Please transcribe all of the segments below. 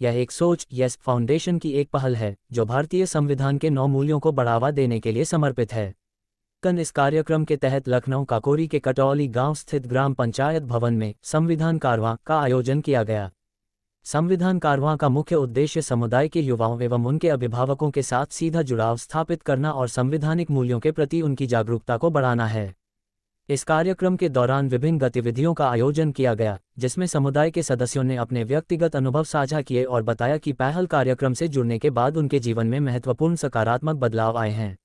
यह एक सोच यस फाउंडेशन की एक पहल है जो भारतीय संविधान के 9 मूल्यों को बढ़ावा देने के लिए समर्पित है। इस कार्यक्रम के तहत लखनऊ काकोरी के कटौली गांव स्थित ग्राम पंचायत भवन में संविधान कारवां का आयोजन किया गया। संविधान कारवां का मुख्य उद्देश्य समुदाय के युवाओं एवं उनके अभिभावकों के साथ सीधा जुड़ाव स्थापित करना और संवैधानिक मूल्यों के प्रति उनकी जागरूकता को बढ़ाना है। इस कार्यक्रम के दौरान विभिन्न गतिविधियों का आयोजन किया गया, जिसमें समुदाय के सदस्यों ने अपने व्यक्तिगत अनुभव साझा किए और बताया कि पहल कार्यक्रम से जुड़ने के बाद उनके जीवन में महत्वपूर्ण सकारात्मक बदलाव आए हैं।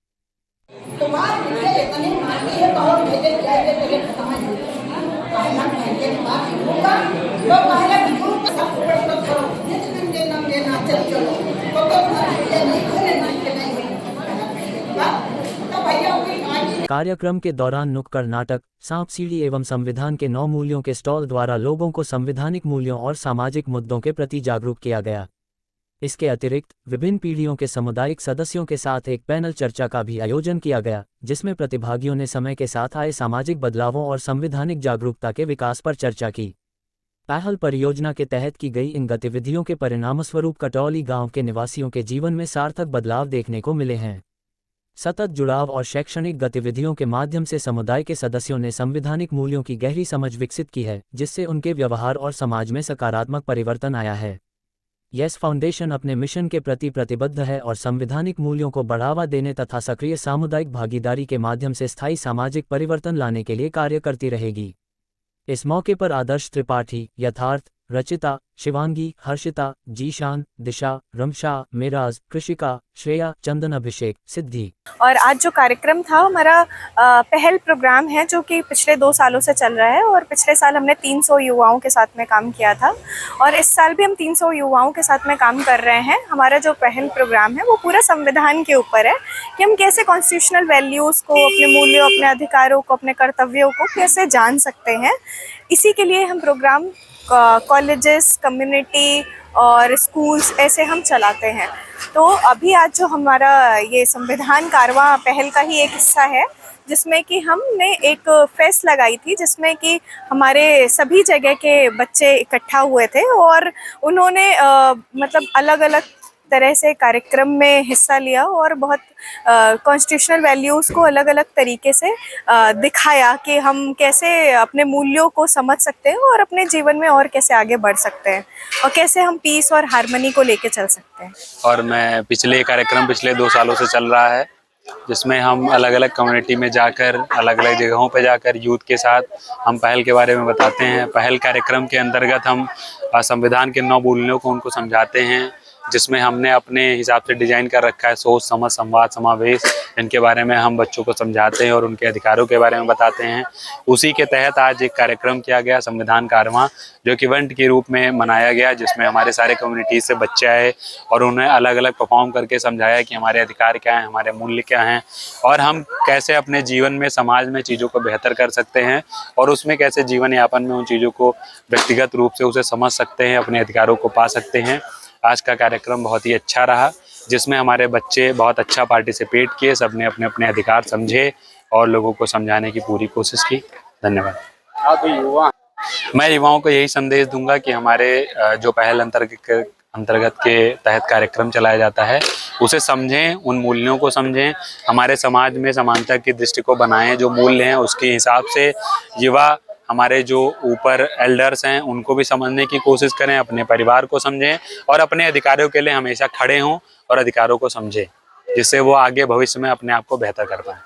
कार्यक्रम के दौरान नुक्कड़ नाटक, सांप सीढ़ी एवं संविधान के 9 मूल्यों के स्टॉल द्वारा लोगों को संवैधानिक मूल्यों और सामाजिक मुद्दों के प्रति जागरूक किया गया। इसके अतिरिक्त विभिन्न पीढ़ियों के सामुदायिक सदस्यों के साथ एक पैनल चर्चा का भी आयोजन किया गया, जिसमें प्रतिभागियों ने समय के साथ आए सामाजिक बदलावों और संवैधानिक जागरूकता के विकास पर चर्चा की। पहल परियोजना के तहत की गई इन गतिविधियों के परिणामस्वरूप कटौली गांव के निवासियों के जीवन में सार्थक बदलाव देखने को मिले हैं। सतत जुड़ाव और शैक्षणिक गतिविधियों के माध्यम से समुदाय के सदस्यों ने संवैधानिक मूल्यों की गहरी समझ विकसित की है, जिससे उनके व्यवहार और समाज में सकारात्मक परिवर्तन आया है। यस फाउंडेशन अपने मिशन के प्रति प्रतिबद्ध है और संवैधानिक मूल्यों को बढ़ावा देने तथा सक्रिय सामुदायिक भागीदारी के माध्यम से स्थायी सामाजिक परिवर्तन लाने के लिए कार्य करती रहेगी। इस मौके पर आदर्श त्रिपाठी, यथार्थ, रचिता, शिवांगी, हर्षिता, जीशान, दिशा, रमशा, मेराज, कृषिका, श्रेया, चंदन, अभिषेक, सिद्धि। और आज जो कार्यक्रम था हमारा पहल प्रोग्राम है जो कि पिछले 2 सालों से चल रहा है और पिछले साल हमने 300 युवाओं के साथ में काम किया था और इस साल भी हम 300 युवाओं के साथ में काम कर रहे हैं। हमारा जो पहल प्रोग्राम है वो पूरा संविधान के ऊपर है कि हम कैसे कॉन्स्टिट्यूशनल वैल्यूज़ को, अपने मूल्यों, अपने अधिकारों को, अपने कर्तव्यों को कैसे जान सकते हैं। इसी के लिए हम प्रोग्राम कॉलेजेस, कम्युनिटी और स्कूल्स ऐसे हम चलाते हैं। तो अभी आज जो हमारा ये संविधान कारवां पहल का ही एक हिस्सा है, जिसमें कि हमने एक फेस्ट लगाई थी, जिसमें कि हमारे सभी जगह के बच्चे इकट्ठा हुए थे और उन्होंने मतलब अलग अलग तरह से कार्यक्रम में हिस्सा लिया और बहुत कॉन्स्टिट्यूशनल वैल्यूज़ को अलग अलग तरीके से दिखाया कि हम कैसे अपने मूल्यों को समझ सकते हैं और अपने जीवन में और कैसे आगे बढ़ सकते हैं और कैसे हम पीस और हार्मनी को लेके चल सकते हैं। और मैं पिछले 2 सालों से चल रहा है, जिसमें हम अलग अलग कम्युनिटी में जाकर, अलग अलग जगहों पर जाकर यूथ के साथ हम पहल के बारे में बताते हैं। पहल कार्यक्रम के अंतर्गत हम संविधान के 9 मूल्यों को उनको समझाते हैं, जिसमें हमने अपने हिसाब से डिज़ाइन कर रखा है सोच, समझ, संवाद, समावेश। इनके बारे में हम बच्चों को समझाते हैं और उनके अधिकारों के बारे में बताते हैं। उसी के तहत आज एक कार्यक्रम किया गया संविधान कारवां, जो कि इवेंट के रूप में मनाया गया, जिसमें हमारे सारे कम्युनिटीज़ से बच्चे आए और उन्हें अलग अलग परफॉर्म करके समझाया कि हमारे अधिकार क्या हैं, हमारे मूल्य क्या हैं और हम कैसे अपने जीवन में, समाज में चीज़ों को बेहतर कर सकते हैं और उसमें कैसे जीवन यापन में उन चीज़ों को व्यक्तिगत रूप से उसे समझ सकते हैं, अपने अधिकारों को पा सकते हैं। आज का कार्यक्रम बहुत ही अच्छा रहा, जिसमें हमारे बच्चे बहुत अच्छा पार्टिसिपेट किए, सबने अपने अपने अधिकार समझे और लोगों को समझाने की पूरी कोशिश की। धन्यवाद। मैं युवाओं को यही संदेश दूंगा कि हमारे जो पहल अंतर्गत के तहत कार्यक्रम चलाया जाता है उसे समझें, उन मूल्यों को समझें, हमारे समाज में समानता की दृष्टि को बनाएं, जो मूल्य हैं उसके हिसाब से युवा हमारे जो ऊपर एल्डर्स हैं उनको भी समझने की कोशिश करें, अपने परिवार को समझें और अपने अधिकारों के लिए हमेशा खड़े हों और अधिकारों को समझें, जिससे वो आगे भविष्य में अपने आप को बेहतर कर पाएं।